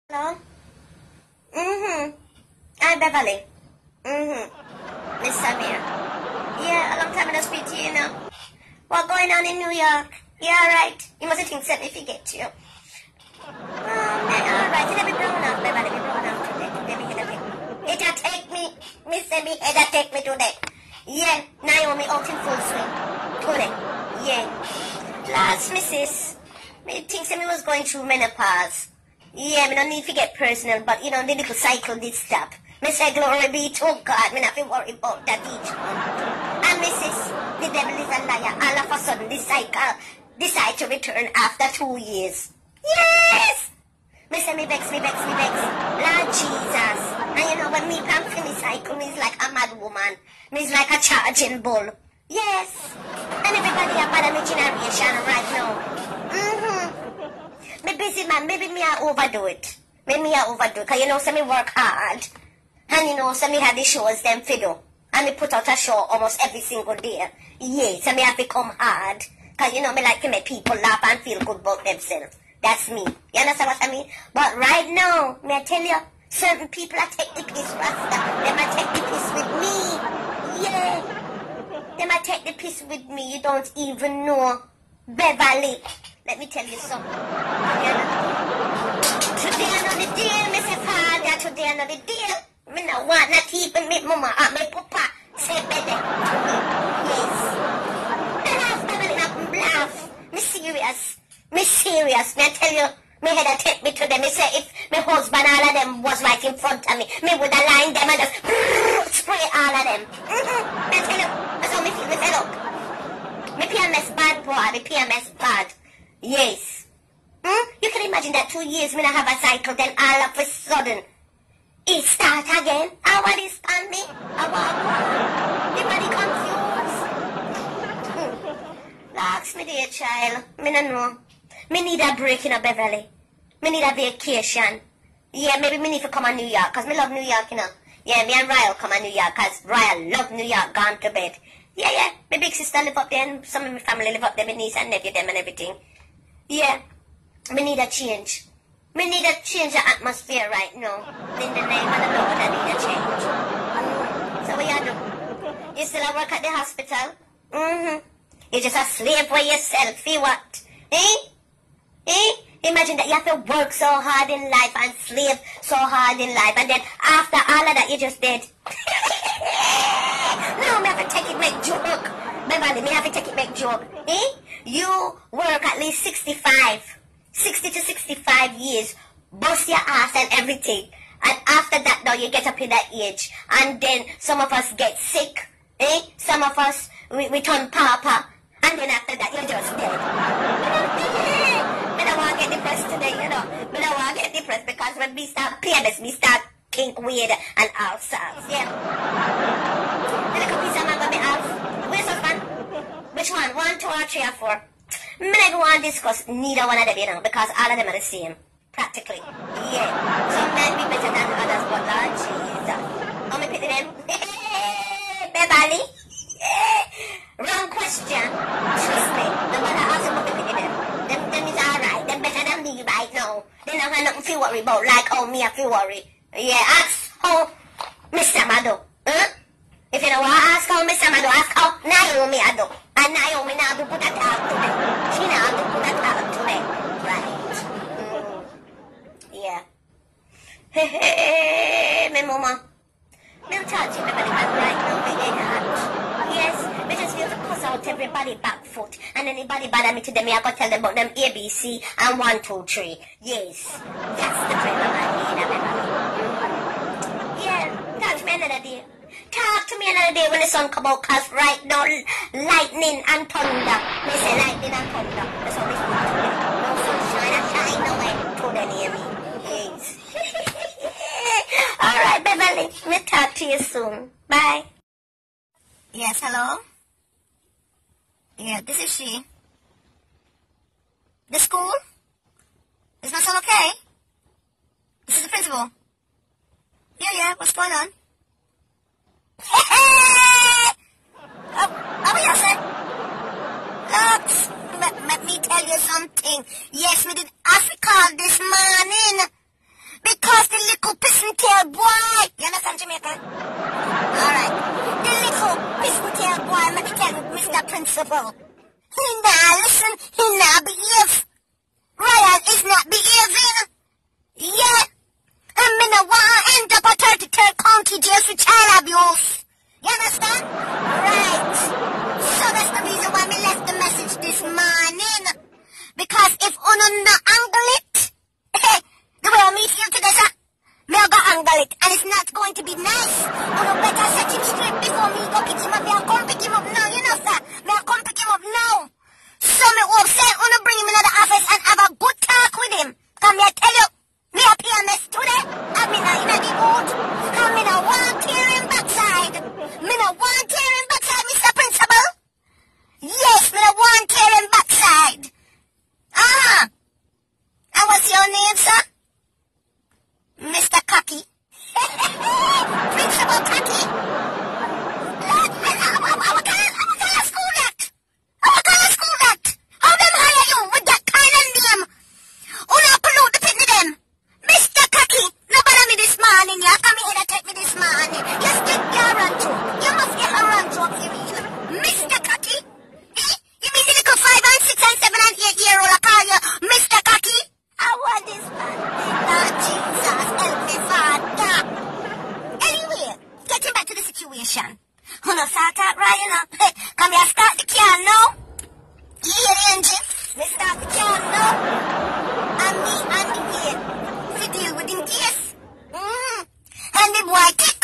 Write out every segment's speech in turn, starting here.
Hello? I'm Beverly. Miss Samir. Yeah, a long time no speak to you now. What going on in New York? Yeah, alright. You must think something if you get you. Alright, it'll be blown out, Beverly. Be blown out today. It'll take me. Miss Samir, it'll take me today. Yeah, Naomi out in full swing. Today. Yeah. Last missus. Me think me was going through menopause. Yeah, me no need to get personal, but you know, the little cycle did stop. Me say glory be to God, me not be worry about that each month. And missus, the devil is a liar. All of a sudden, the cycle decide to return after 2 years. Yes! Me say me vex. Lord Jesus. And you know, when me come finish cycle, me's like a mad woman. Me's like a charging bull. Yes. And everybody a bad me generation right now. Me busy man, maybe me I overdo it. Maybe me I overdo it. Cause you know, so me work hard. And you know, so me have the shows them fiddle. And me put out a show almost every single day. Yeah, so me have to come hard. Cause you know, me like to make people laugh and feel good about themselves. That's me. You understand what I mean? But right now, me I tell you, certain people I take the piss, Rasta. They might take the piss with me. Yeah. They might take the piss with me. You don't even know. Beverly. Let me tell you something. Today I know the deal, Mr. Father. Today I know the deal. Me no want not even me mama or me papa say better to me. Yes. And after me not bluff. Me serious. Me serious. Me I tell you, me had to take me to them. Me say if my husband all of them was right in front of me would have lined them and just spray all of them. Me I tell you, that's how me feel. Me say look. Me PMS bad boy. Me PMS bad. Yes. You can imagine that 2 years when I have a cycle, then all of a sudden, it start again. I want this on me. I want one. Everybody confused. Ask me dear child. Me no know. Me need a break in a Beverly. Me need a vacation. Yeah, maybe me need to come to New York, because me love New York, you know. Yeah, me and Ryle come to New York, because Ryle love New York, gone to bed. Yeah. My big sister live up there, and some of my family live up there, my niece and nephew, them and everything. Yeah, me need a change. Me need a change the atmosphere right now. In the name of the Lord, I need a change. So what you do? You still work at the hospital? You're just a slave for yourself. You what? Imagine that you have to work so hard in life and slave so hard in life, and then after all of that, you just dead. No, me have to take it make joke. Beverly, me have to take it make joke. You work at least 60 to 65 years, bust your ass and everything. And after that, now you get up in that age. And then some of us get sick. Some of us, we turn papa. And then after that, you're just dead. I don't want to get depressed today, you know. I don't want to get depressed because when we start PMS, we start think weird and all sorts. Yeah. Then a piece of man got me off. Where's husband? Which one? 1, 2, or 3, or 4? Me never want to discuss neither one of them, you know, because all of them are the same. Practically. Yeah. Some men be better than others, but Lord Jesus. How me pity them? Beverly? Wrong question. Trust me. No matter how some me pity them. Them is alright. Them better than me right now. They don't have nothing to worry about, like how me have to worry. Yeah, ask how Mr. Mado. If you don't want to ask how Mr. Mado, ask how Naomi Ado. And Naomi now to put a talk to me. She now to put a talk to me. Right. Yeah. Hey, my mama. Me talk to everybody right now, me head hot. Yes, me just feel to cuss out everybody back foot. And anybody bother me to them, I gotta tell them about them ABC and 1, 2, 3. Yes. That's the friend of my head, everybody. Yeah, talk to me another day. Talk to me another day when the sun come out, cause right now, lightning and thunder. Me say lightning and thunder. That's what we feel today. No sunshine and shine no way to the near me. Yes. Alright, Beverly, me talk to you soon. Bye. Yes, hello? Yeah, this is she. The school? Is that all okay? This is the principal. Yeah, what's going on? Oh, yes, sir. Look, let me tell you something. Yes, we did Africa this morning. Because the little pissing tail boy, you understand, Jamaica? Alright. The little pissing tail boy, let me tell you, Mr. Principal. He not listen, he not behave. Ryan is not behaving. Yeah. And me no want end up a 33rd county jail for child abuse. You understand? Right. So that's the reason why me left the message this morning. Because if uno no angle it, the way I meet you today, sir, me I go angle it, and it's not going to be nice. Uno better set him straight before me go pick him up. Me I come pick him up now, you know, sir. Me I come pick him up now. So me hope say uno bring him into the office and have a good talk with him. Come here, tell you, me a PMS today, and me not in the mood. And me no want tear him backside. Me no want tear him backside, Mr. Principal. Yes, me no want tear him backside. And what's your name, sir? Mr. Cocky. Principal Cocky. What kind of school that? What kind of school that? How them hire you with that kind of name? Una pollute the pit them. Mr. Cocky, nobody me this morning. You come here and take me this morning. You still your run joke. You must get a run joke for real. Mr. Cocky? You mean the little 5 and 6 and 7 and 8-year-old I call you Mr. Cocky? I want this man. Lord Jesus, help me, Father. Anyway, getting back to the situation. Wanna start out right, you know? Come here, start the car now. You hear the engine? Let's start the car now. And me on the way. To deal with him case. And the boy kick.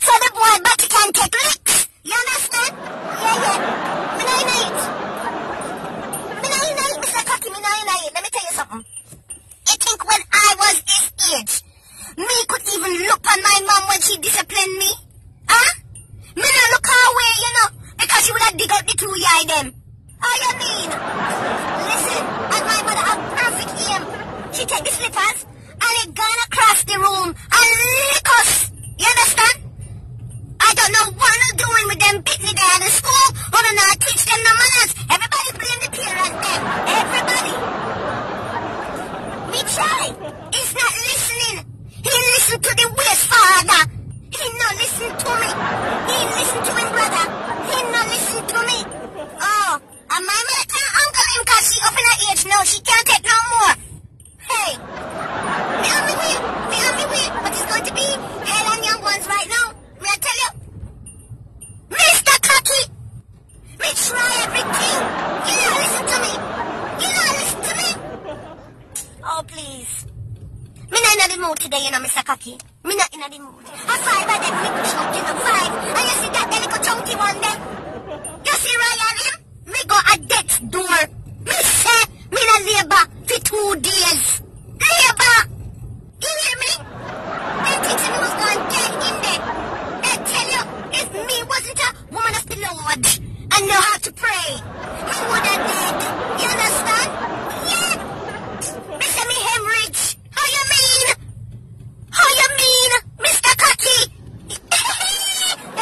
So the boy body can take licks. You understand? Yeah. Me not in it. Mr. Cocky, me not in it. Let me tell you something. I think when I was his age, me could even look on my mom when she disciplined me. Huh? Me not look her way, you know, because she would have dig out the 2 eye them. How you mean? Listen, and my mother had perfect aim. She take the slippers and it gone across the room and lick us. You understand? I don't know what I'm doing with them pitney there in the school. I don't know how to teach them no manners. Everybody blame the parent them. Everybody. Me try. He's not listening. He listen to the ways father. He not listen to me. He listen to him brother. He not listen to me. Oh, and my mother can't uncle him because she up in her age now. She can't take no more. Hey. Me on me way. But it's going to be hell and young ones right now. May I tell you? Mr. Cocky. Me try everything. You not listen to me. Oh, please. Me not in the mood today, you know, Mr. Cocky. Me not in the mood. I 5 of them little chunky, no 5. And you see that the little chunky one there? You see Ryan him? Me go at death's door. Me say, me not labor for 2 days. Labor! You hear me? They think me was going dead in there. I tell you, if me wasn't a woman of the Lord and know how to pray, me would have dead. You understand? Yeah. Me say me hemorrhage. How you mean, Mr. Cocky? You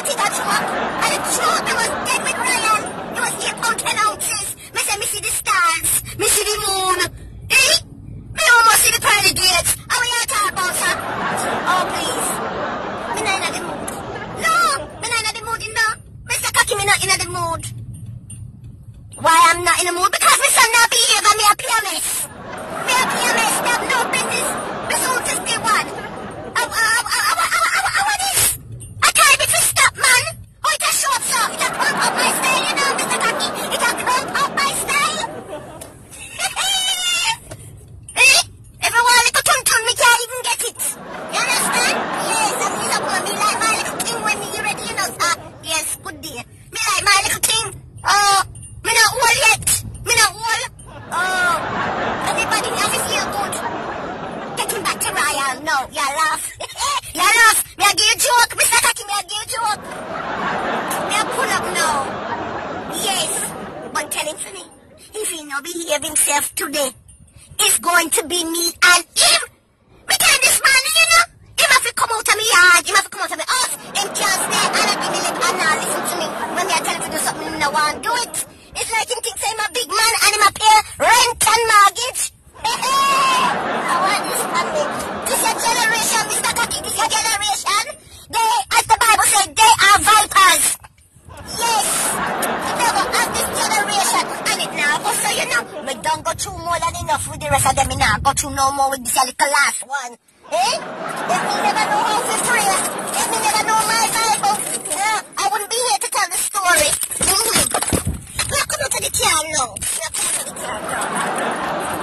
think I joke? And the joke, I was dead with Ryan. It was 8 pound 10 ounces. Me say me see the stars. Me see the moon. Me almost see the pearly gates. How are you talking about, sir? Oh, please. Me not in the mood. No, me not in the mood, you know. Mr. Cocky, me not in the mood. Why I'm not in the mood? Because me son not behave and me a PMS. Me a PMS, they have no business. Me soon 51. What is? I can't be to stop, man. Oh, it a short, sir. It a crump up my style, you know, Mr. Cocky. It a crump up my style. Everyone little tun me can't even get it. You understand? Yes, and me love me like my little thing when me ready, you know, sir. Yes, good day. Me like my little thing. Oh, me not old yet. Me not old. Oh, everybody in the office feel good. Getting back to Ryan. No, you laugh. You laugh. Me I give you joke. Mr. Cocky, me I give you joke. Me I pull up now. Yes, but tell him for me. If he not behave himself today, it's going to be me and him. Me can't this man, you know. Him have to come out of me yard. Him have to come out of me house. Him can't stay and not give me lip and not listen to me. When me I tell him to do something, he no want do it. It's like him thinks I'm a big man and him a pay rent and mortgage. I want this family. This is a generation. think this your generation? They, as the Bible said, they are vipers. Yes. You never have this generation. And it now go so you know. Me don't go through more than enough with the rest of them. Me now go through no more with this little last one. Eh? If me never know how to pray, if me never know my Bible, I wouldn't be here to tell the story. We are coming to the car now. We are coming to the car now.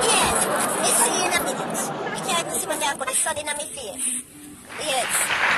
Yes. Me see you in a minute. You can't see me there, but the sun in my face. Yes.